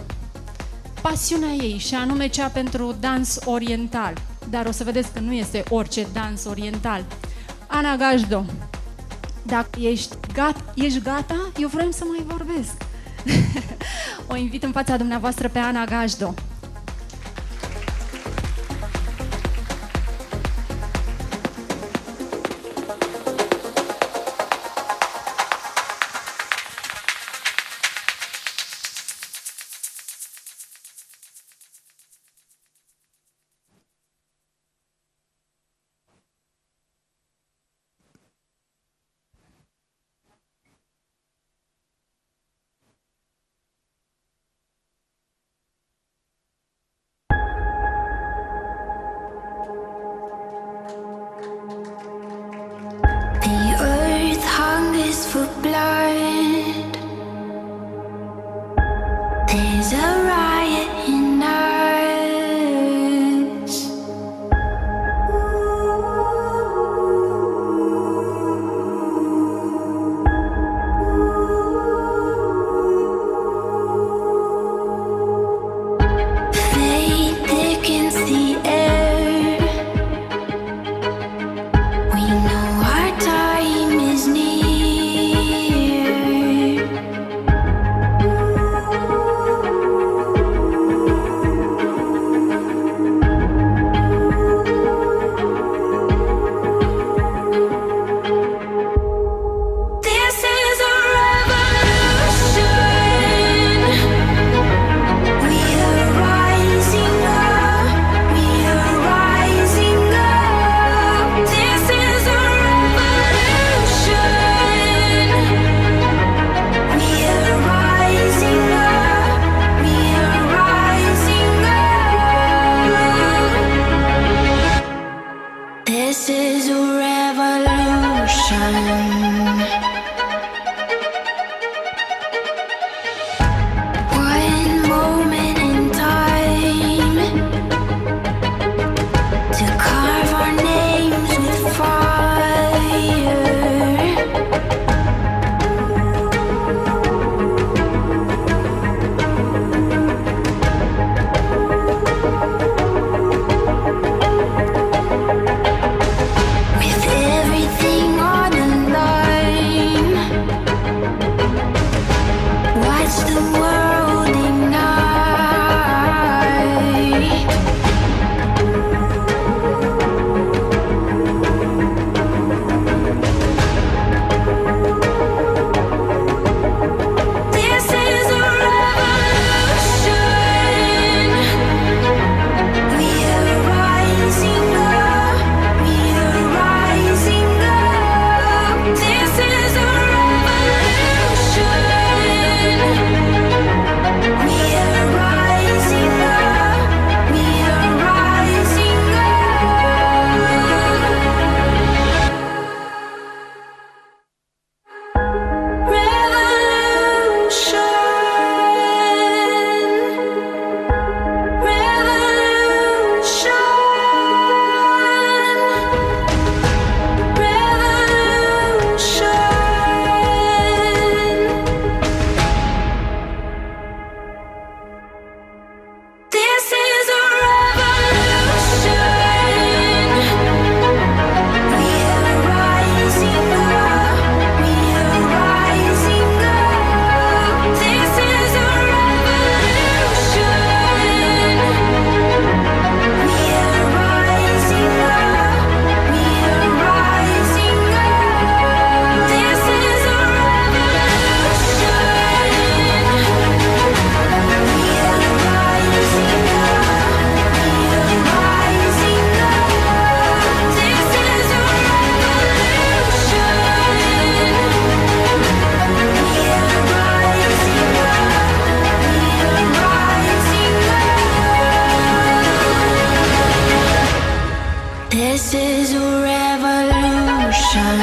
pasiunea ei, și anume cea pentru dans oriental. Dar o să vedeți că nu este orice dans oriental. Ana Gajdo, dacă ești gata, eu vreau să mai vorbesc. O invit în fața dumneavoastră pe Ana Gajdo. This is a revolution.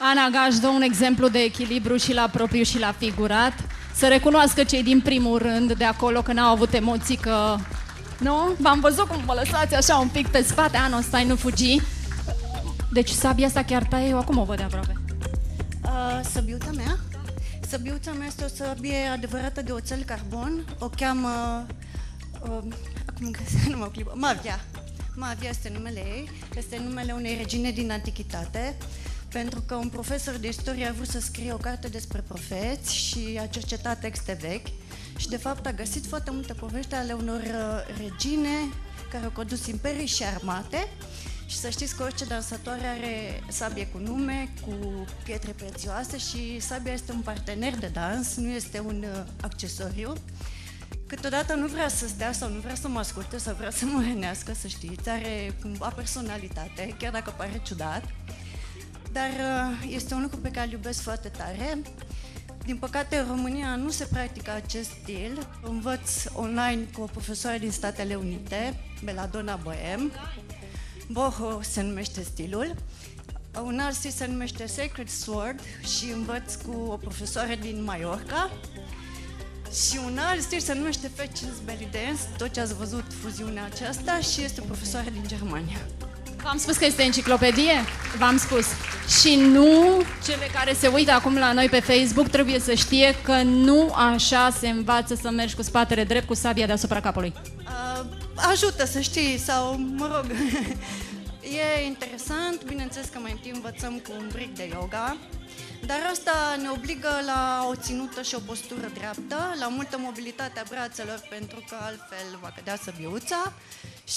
Ana Gaș dă un exemplu de echilibru și la propriu și la figurat. Să recunoască cei din primul rând de acolo că n-au avut emoții, că... Nu? V-am văzut cum vă lăsați așa un pic pe spate. Ana, stai, nu fugi. Deci sabia asta chiar taie, eu acum o văd de aproape. Săbiuța mea? Săbiuța mea este o săbie adevărată de oțel carbon. O cheamă... acum nu mă clipă. Mavia. Mavia este numele ei. Este numele unei regine din antichitate. Pentru că un profesor de istorie a vrut să scrie o carte despre profeți și a cercetat texte vechi și de fapt a găsit foarte multe povești ale unor regine care au condus imperii și armate. Și să știți că orice dansatoare are sabie cu nume, cu pietre prețioase și sabia este un partener de dans, nu este un accesoriu. Câteodată nu vrea să stea sau nu vrea să mă asculte sau vrea să mă rănească, să știți, are cumva personalitate, chiar dacă pare ciudat. Dar este un lucru pe care îl iubesc foarte tare. Din păcate, în România nu se practică acest stil. Învăț online cu o profesoară din Statele Unite, Belladonna Bohem. Boho se numește stilul. Un alt stil se numește Sacred Sword și învăț cu o profesoară din Mallorca. Și un alt stil se numește Fetch's Belly Dance, tot ce ați văzut fuziunea aceasta, și este o profesoară din Germania. V-am spus că este enciclopedie? V-am spus. Și nu, cele care se uită acum la noi pe Facebook trebuie să știe că nu așa se învață să mergi cu spatele drept cu sabia deasupra capului. Ajută să știi, sau mă rog, e interesant, bineînțeles că mai întâi învățăm cu un bric de yoga, dar asta ne obligă la o ținută și o postură dreaptă, la multă mobilitate a brațelor, pentru că altfel va cădea săbiuța,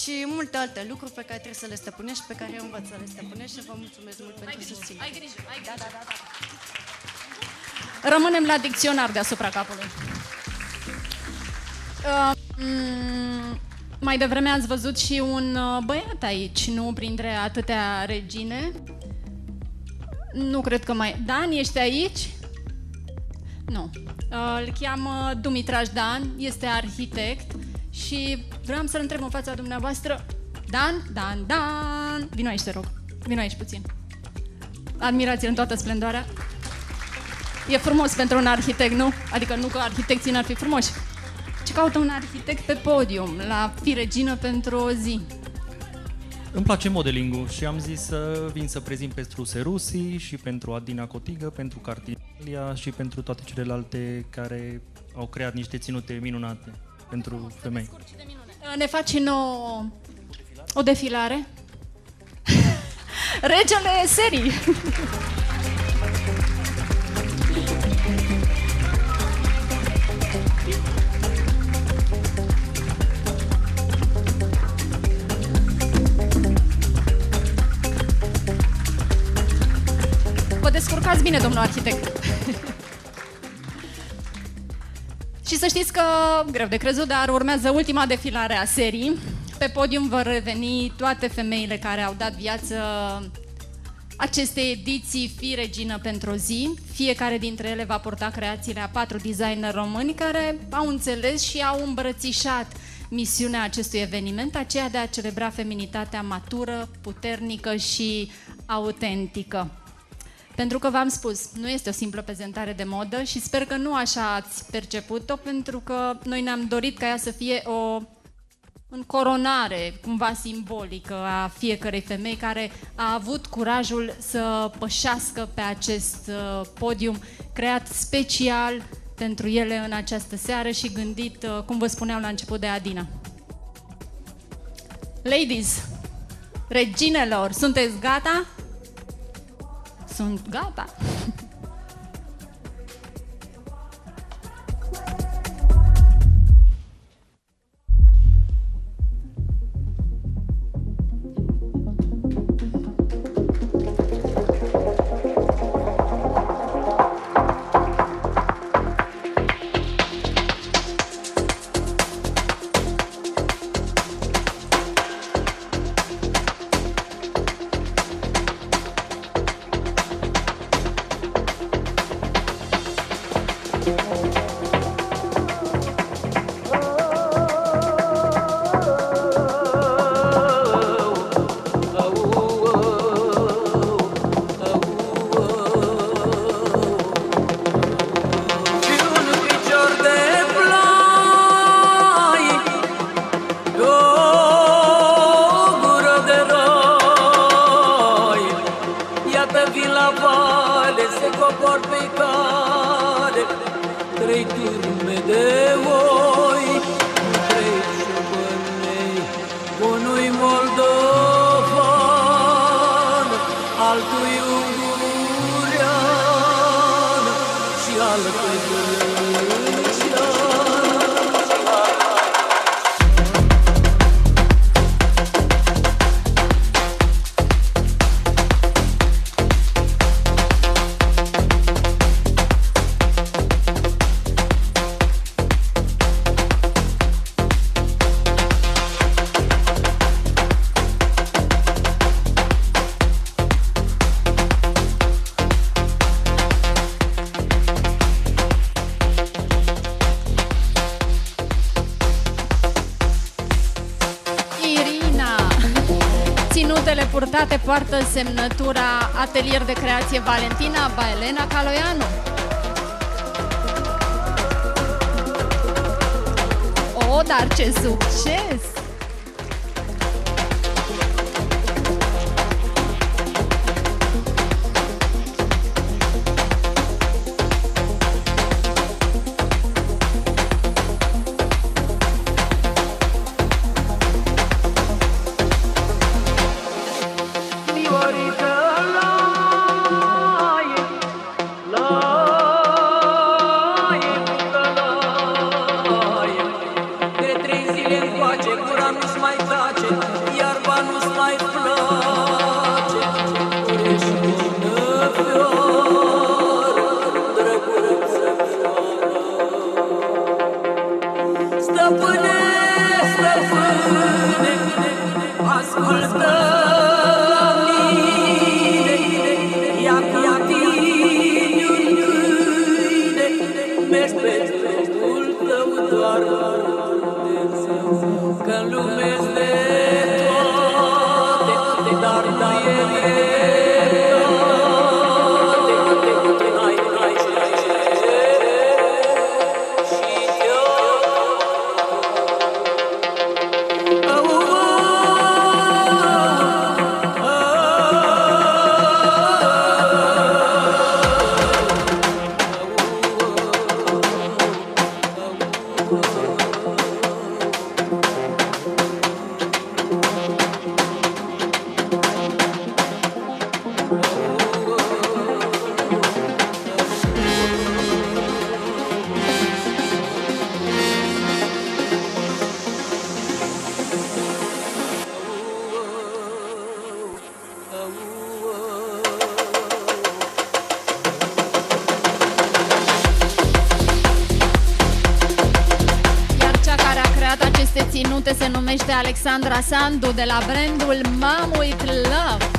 și multe alte lucruri pe care trebuie să le stăpânești și pe care eu învăț să le stăpânești și vă mulțumesc mult pentru susținere. Ai grijă, ai grijă. Da. Rămânem la dicționar deasupra capului. Mai devreme ați văzut și un băiat aici, nu printre atâtea regine. Nu cred că mai... Dan, ești aici? Nu. Îl cheamă Dumitraș Dan, este arhitect și vreau să-l întreb în fața dumneavoastră. Dan, vino aici, te rog. Vino aici puțin. Admirați-l în toată splendoarea. E frumos pentru un arhitect, nu? Adică nu că arhitecții n-ar fi frumoși. Ce caută un arhitect pe podium, la Fi Regină pentru o zi? Îmi place modeling-ul și am zis să vin să prezint pentru Serusi și pentru Adina Cotigă, pentru Cardinalia și pentru toate celelalte care au creat niște ținute minunate pentru femei. Ne faci nouă o defilare? Regele serii! Vă descurcați bine, domnul arhitect. Și să știți că, greu de crezut, dar urmează ultima defilare a serii. Pe podium vor reveni toate femeile care au dat viață acestei ediții Fi Regină pentru o zi. Fiecare dintre ele va purta creațiile a 4 designeri români care au înțeles și au îmbrățișat misiunea acestui eveniment, aceea de a celebra feminitatea matură, puternică și autentică. Pentru că v-am spus, nu este o simplă prezentare de modă și sper că nu așa ați perceput-o, pentru că noi ne-am dorit ca ea să fie o încoronare cumva simbolică a fiecărei femei care a avut curajul să pășească pe acest podium creat special pentru ele în această seară și gândit, cum vă spuneam la început, de Adina. Ladies, reginelor, sunteți gata? Sunt gata! Ținutele purtate poartă semnătura Atelier de Creație Valentina by Elena Caloianu. O, dar ce succes! Se numește Alexandra Sandu de la brandul Mom with Love.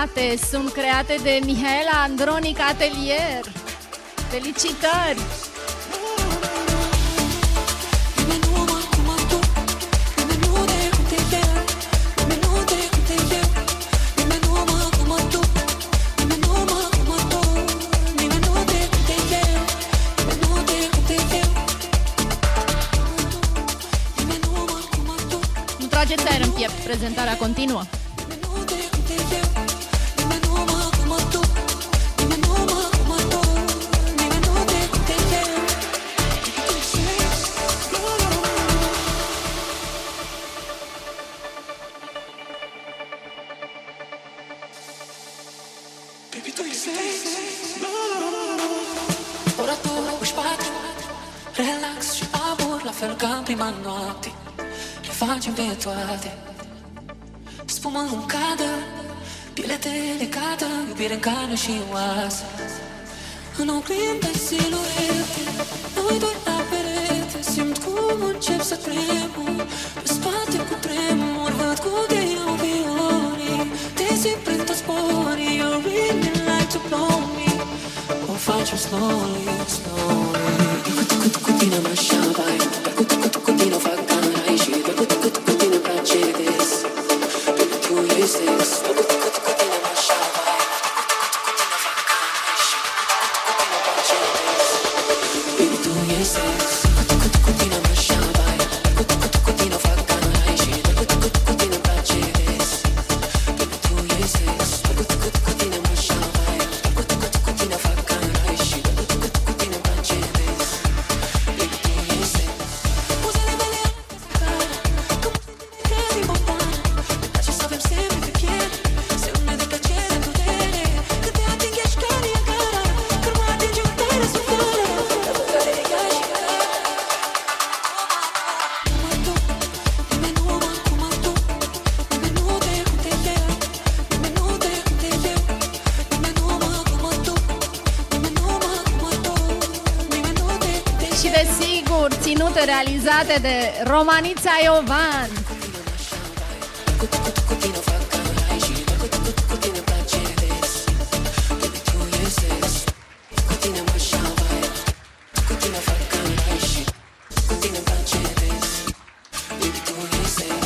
prezentate sunt create de Mihaela Andronic Atelier. Felicitări! Nu trageți aer în piept, prezentarea continuă. Ora tu își bate relax și amor, la fel ca în prima noapte. Le facem pe toate. Spumă în cadă, piele delicată, iubire în carne și oasă. În oglindă siluete, noi doi la perete. Simt cum încep să tremur, pe spate cu tremur. Văd cum te iau viorii, te simt prin toți porii. You really like to blow me. O facem slowly, slowly. Cu tine mă șabai, cu tine o fac carai. Și cu tine îmi place des. Baby, tu e sex. Cu tine mă șabai, baby, tu e sex. Cu tine mă șabai, cu tine o fac carai. Și cu tine îmi place des. Baby, tu e sex. Cu tine mă șabai, cu tine o fac carai. Și cu tine îmi place des. Baby, tu e sex. Buzele mele că mă important. Ne place să avem semne pe piele, semne de plăcere în durere. Când te ating ești ca Niagara, când mă atingi eu tare suflare. La bucare de ea și cara. Nimeni nu mă cum tu, nimeni nu te cum te eu, nimeni nu te cum te eu, nimeni nu mă cum tu, nimeni nu mă cum tu, nimeni nu te cum te eu. Și desigur, ținute realizate de Romanița Iovan. Cu tine o fac carai și cu tine îmi place des. Baby, tu e sex. Cu tine mă șabai, cu tine o fac carai și cu tine îmi place des. Baby, tu e sex.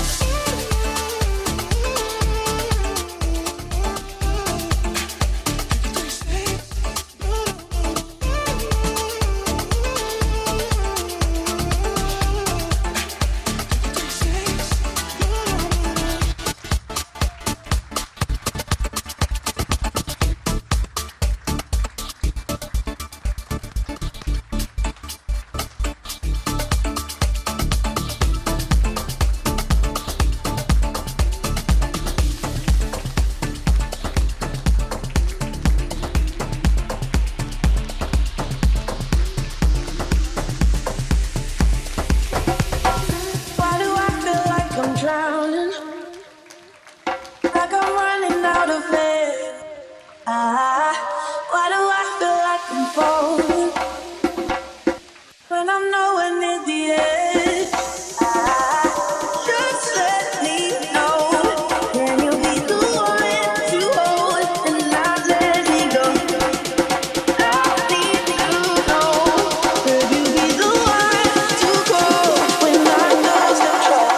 Why do I feel like I'm drowning? Like I'm running out of air. Why do I feel like I'm falling when I'm nowhere near the edge? Just let me know. Can you be the one to hold and not let me go? I need to know. Could you be the one to go when I lose control?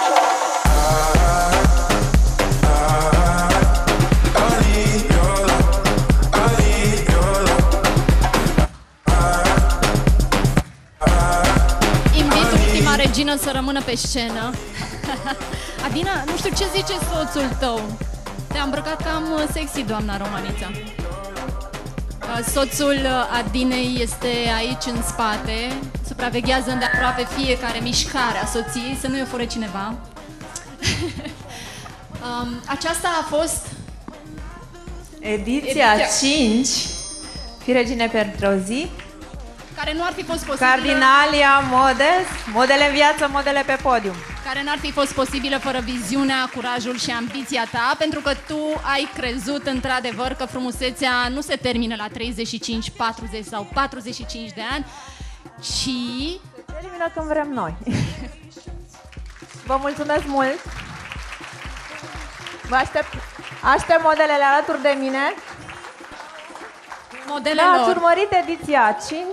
Invit ultima regină să rămână pe scenă. Adina, nu știu ce zice soțul tău. Te-a îmbrăcat cam sexy, doamna Romanița. Soțul Adinei este aici în spate, supraveghează îndeaproape fiecare mișcare a soției, să nu-i o fure cineva. Aceasta a fost ediția 5, Fii regine pentru o zi, care nu ar fi fost posibilă, Cardinalia Models, modele în viață, modele pe podium. care n-ar fi fost posibilă fără viziunea, curajul și ambiția ta, pentru că tu ai crezut într-adevăr că frumusețea nu se termină la 35, 40 sau 45 de ani, ci Se termină când vrem noi. Vă mulțumesc mult! Vă Aștept modelele alături de mine. Modelelor. Da, ați urmărit ediția 5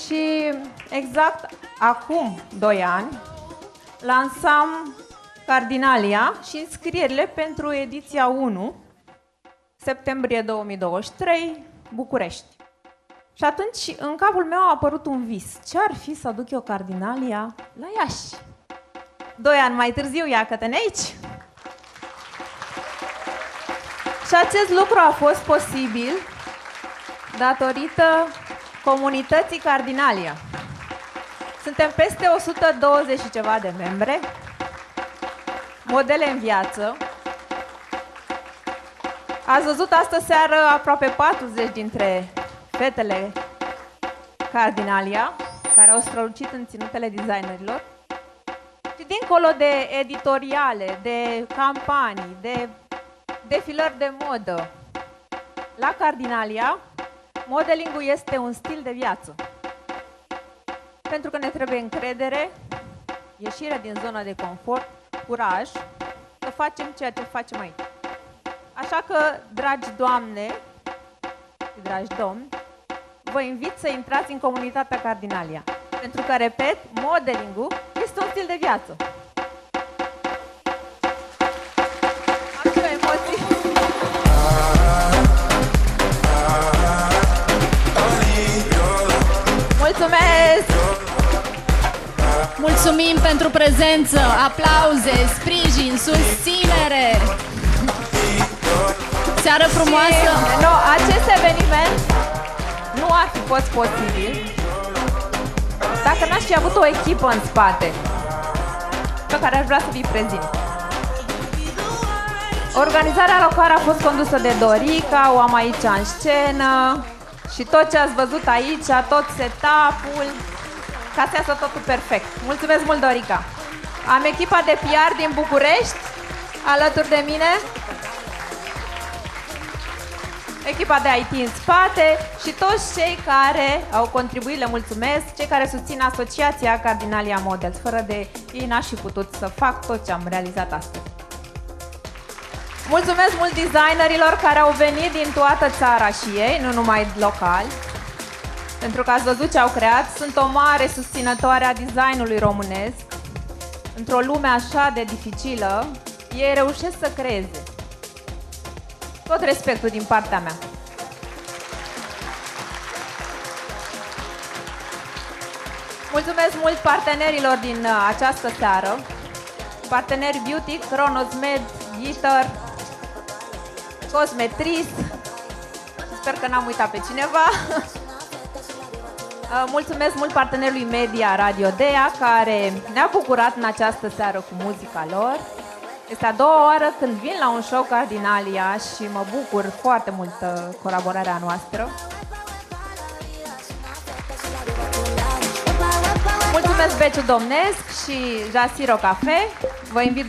și exact acum 2 ani lansam Cardinalia și înscrierile pentru ediția 1, septembrie 2023, București. Și atunci în capul meu a apărut un vis. Ce-ar fi să aduc eu Cardinalia la Iași? 2 ani mai târziu, iată-te aici. Și acest lucru a fost posibil datorită comunității Cardinalia. Suntem peste 120 și ceva de membre, modele în viață. Ați văzut astă seară aproape 40 dintre fetele Cardinalia, care au strălucit în ținutele designerilor. Și dincolo de editoriale, de campanii, de defilări de modă, la Cardinalia, modelingul este un stil de viață. Pentru că ne trebuie încredere, ieșire din zona de confort, curaj, să facem ceea ce facem aici. Așa că, dragi doamne și dragi domni, vă invit să intrați în comunitatea Cardinalia. Pentru că, repet, modelingul este un stil de viață. Am și eu emoții. Mulțumesc! Mulțumim pentru prezență, aplauze, sprijin, susținere. Seară frumoasă! Și, acest eveniment nu ar fi fost posibil dacă n-aș fi avut o echipă în spate pe care aș vrea să vi prezint. Organizarea locală a fost condusă de Dorica, o am aici în scenă și tot ce ați văzut aici, tot setup-ul, ca să iasă totul perfect. Mulțumesc mult, Dorica! Am echipa de PR din București alături de mine, echipa de IT în spate și toți cei care au contribuit, le mulțumesc, cei care susțin asociația Cardinalia Models. Fără de ei n-aș fi putut să fac tot ce am realizat astăzi. Mulțumesc mult designerilor care au venit din toată țara și ei, nu numai locali, pentru că ați văzut ce au creat. Sunt o mare susținătoare a designului românesc. Într-o lume așa de dificilă, ei reușesc să creeze. Tot respectul din partea mea. Mulțumesc mult partenerilor din această seară. Parteneri Beauty, Cronosmed, Gitter, Cosmetris. Sper că n-am uitat pe cineva. Mulțumesc mult partenerului media Radio Dea, care ne-a bucurat în această seară cu muzica lor. Este a doua oară când vin la un show Cardinalia și mă bucur foarte mult colaborarea noastră. Mulțumesc Beciu Domnesc și Jasiro Cafe. Vă invit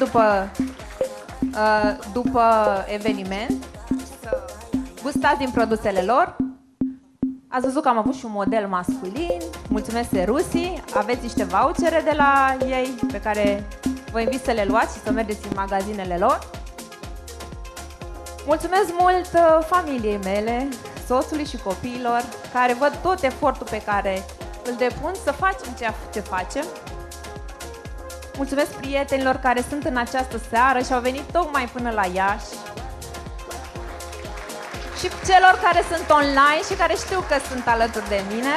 după eveniment să gustați din produsele lor. Ați văzut că am avut și un model masculin. Mulțumesc Serusii. Aveți niște vouchere de la ei pe care vă invit să le luați și să mergeți în magazinele lor. Mulțumesc mult familiei mele, soțului și copiilor, care văd tot efortul pe care îl depun să facem ceea ce facem. Mulțumesc prietenilor care sunt în această seară și au venit tocmai până la Iași. Și celor care sunt online și care știu că sunt alături de mine.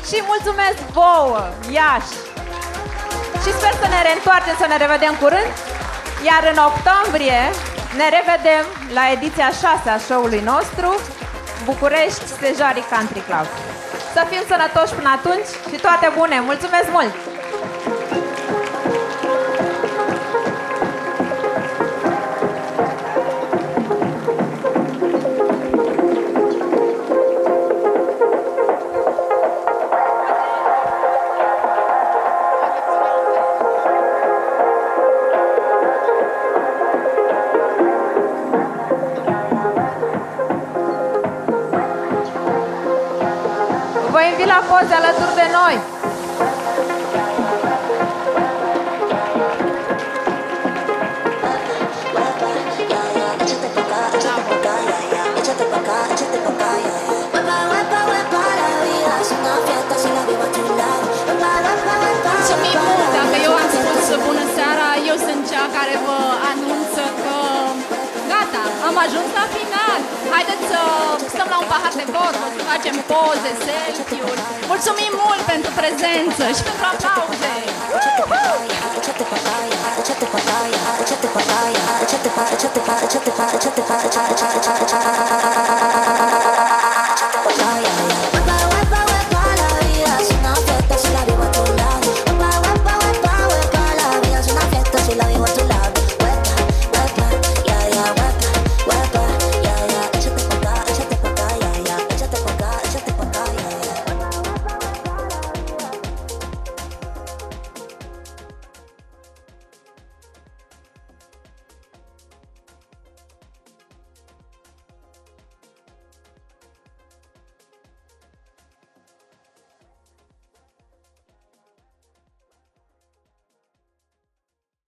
Și mulțumesc vouă, Iași! Și sper să ne reîntoarcem, să ne revedem curând. Iar în octombrie ne revedem la ediția 6 a show-ului nostru, București Stejarii Country Club. Să fim sănătoși până atunci și toate bune! Mulțumesc mult! Vă invit la poze alături de noi! ajuns la final. Haideți să stăm la un pahar de vorbă, să facem poze, selfie-uri. Mulțumim mult pentru prezență și pentru aplauze. Cha